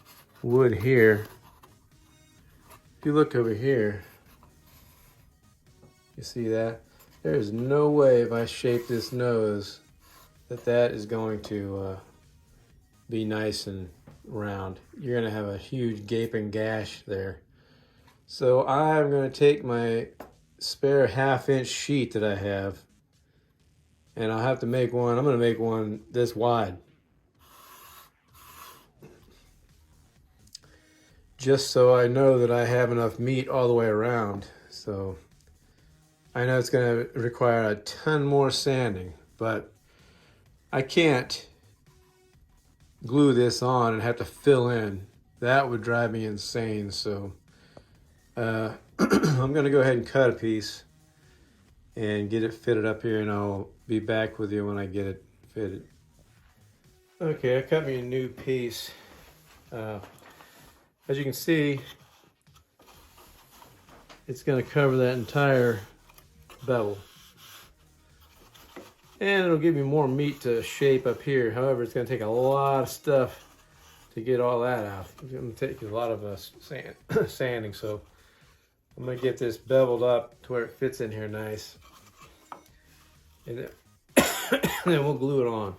wood here, if you look over here, you see that? There's no way if I shape this nose that is going to be nice and round. You're gonna have a huge gaping gash there. So I'm gonna take my spare 1/2-inch sheet that I have, and I'll have to make one. I'm gonna make one this wide, just so I know that I have enough meat all the way around. So I know it's gonna require a ton more sanding, but I can't glue this on and have to fill in. That would drive me insane. So I'm gonna go ahead and cut a piece and get it fitted up here, and I'll be back with you when I get it fitted. Okay, I cut me a new piece. As you can see, it's gonna cover that entire bevel. And it'll give me more meat to shape up here. However, it's gonna take a lot of stuff to get all that out. It's gonna take a lot of sanding, so I'm gonna get this beveled up to where it fits in here nice. And then we'll glue it on.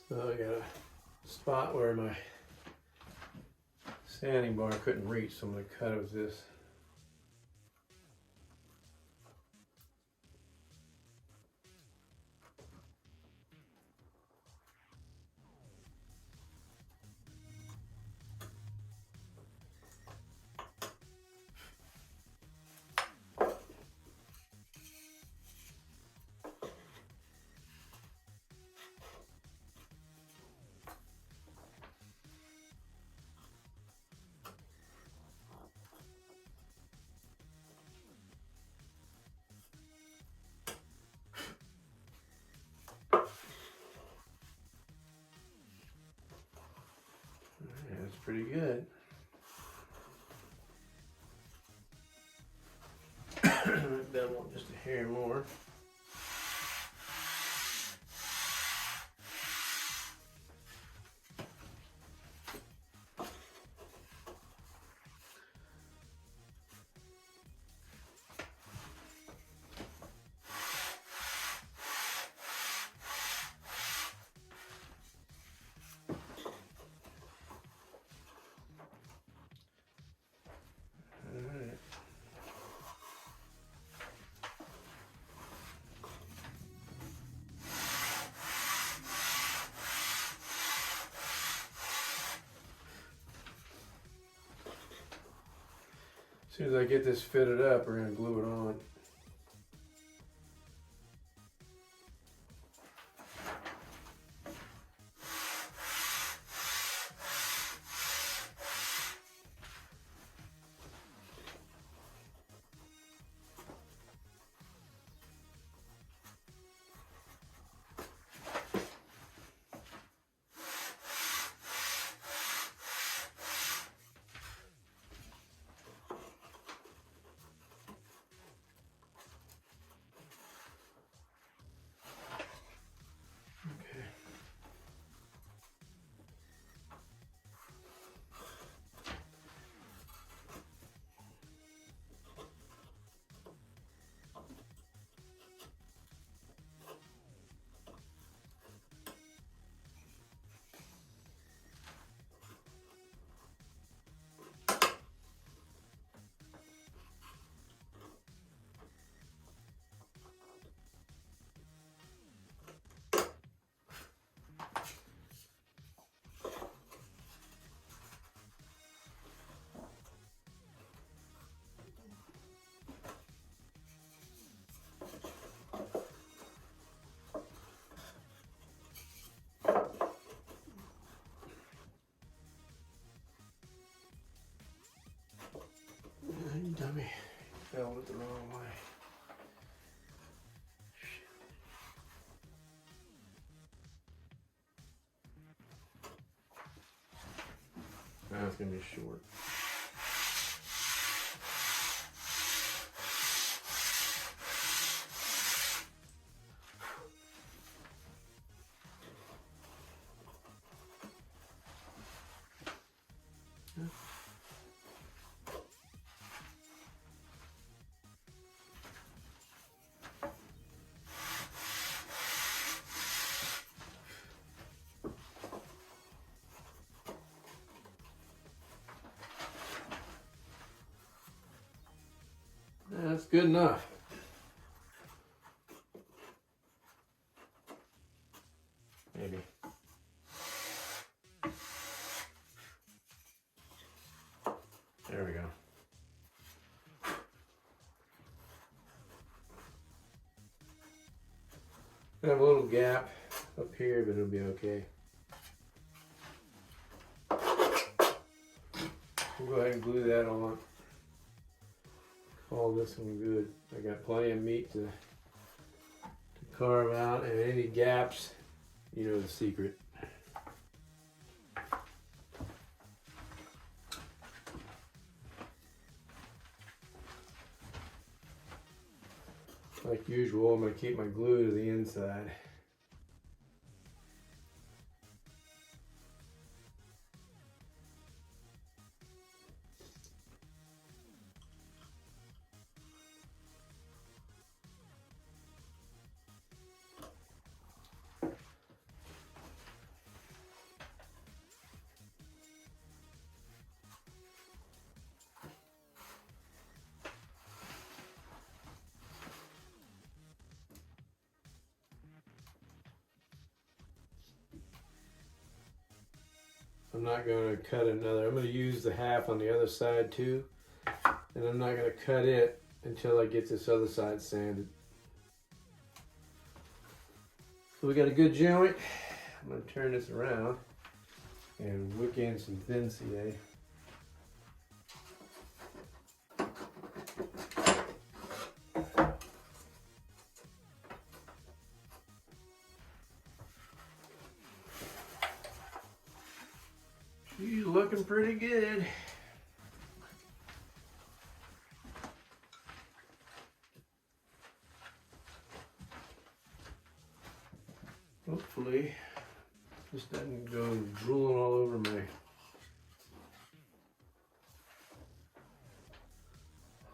So I got a spot where my sanding bar couldn't reach, so I'm going to cut it with this. pretty good. Bevel just a hair more. As soon as I get this fitted up, we're going to glue it on. You dummy. Fell it the wrong way. Now it's going to be short. That's good enough. Maybe. There we go. I have a little gap up here, but it'll be okay. We'll go ahead and glue that on. Call this one good. I got plenty of meat to carve out, and any gaps, you know the secret. Like usual, I'm going to keep my glue to the inside. I'm not going to cut another. I'm going to use the half on the other side too. And I'm not going to cut it until I get this other side sanded. So we got a good joint. I'm going to turn this around and wick in some thin CA. She's looking pretty good. Hopefully this doesn't go drooling all over my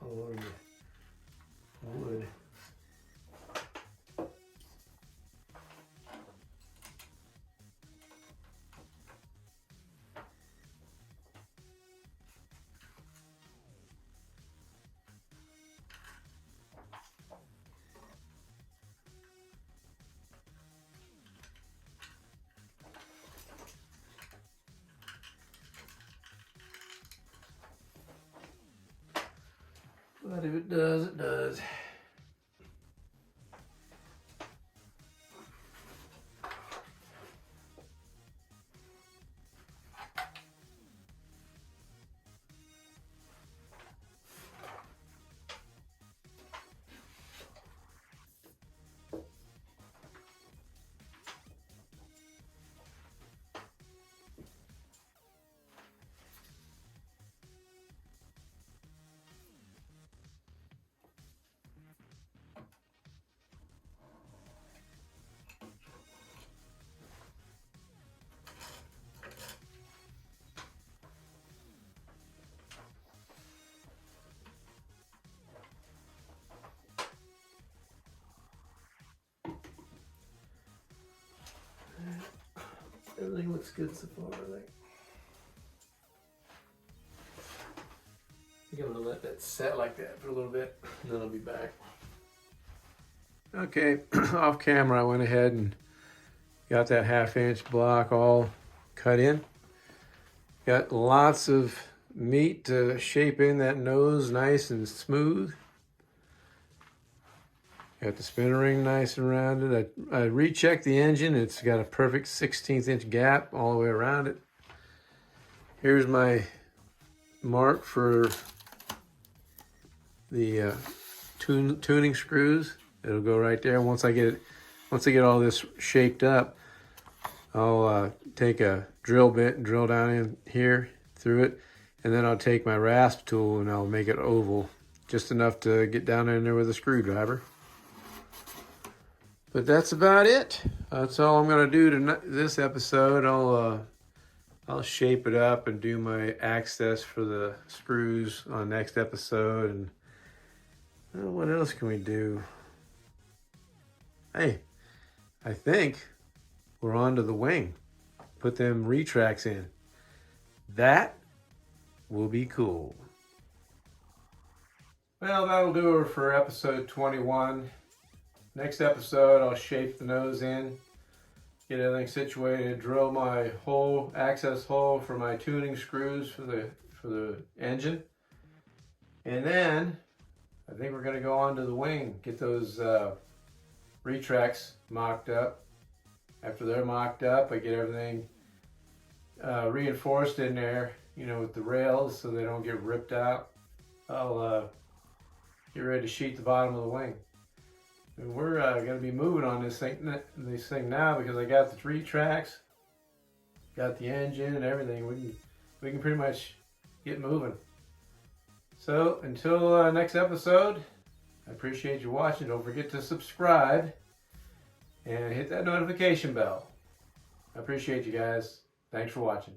wood. But if it does, it does. Everything looks good so far, I think I'm gonna let that set like that for a little bit, and then I'll be back. Okay, off camera I went ahead and got that 1/2-inch block all cut in. Got lots of meat to shape in that nose nice and smooth. Got the spinner ring nice and rounded. I rechecked the engine. It's got a perfect 1/16 inch gap all the way around it. Here's my mark for the tuning screws. It'll go right there. Once I get all this shaped up, I'll take a drill bit and drill down in here through it, and then I'll take my rasp tool and I'll make it oval, just enough to get down in there with a screwdriver. But that's about it. That's all I'm gonna do to this episode. I'll shape it up and do my access for the screws on next episode. And what else can we do? Hey, I think we're on to the wing. Put them retracts in. That will be cool. Well, that'll do it for episode 21. Next episode, I'll shape the nose in, get everything situated, drill my hole, access hole for my tuning screws for the engine. And then I think we're gonna go on to the wing, get those retracts mocked up. After they're mocked up, I get everything reinforced in there, you know, with the rails so they don't get ripped out. I'll get ready to sheet the bottom of the wing. And we're going to be moving on this thing now because I got the retracts, got the engine and everything. We can pretty much get moving. So until next episode, I appreciate you watching. Don't forget to subscribe and hit that notification bell. I appreciate you guys. Thanks for watching.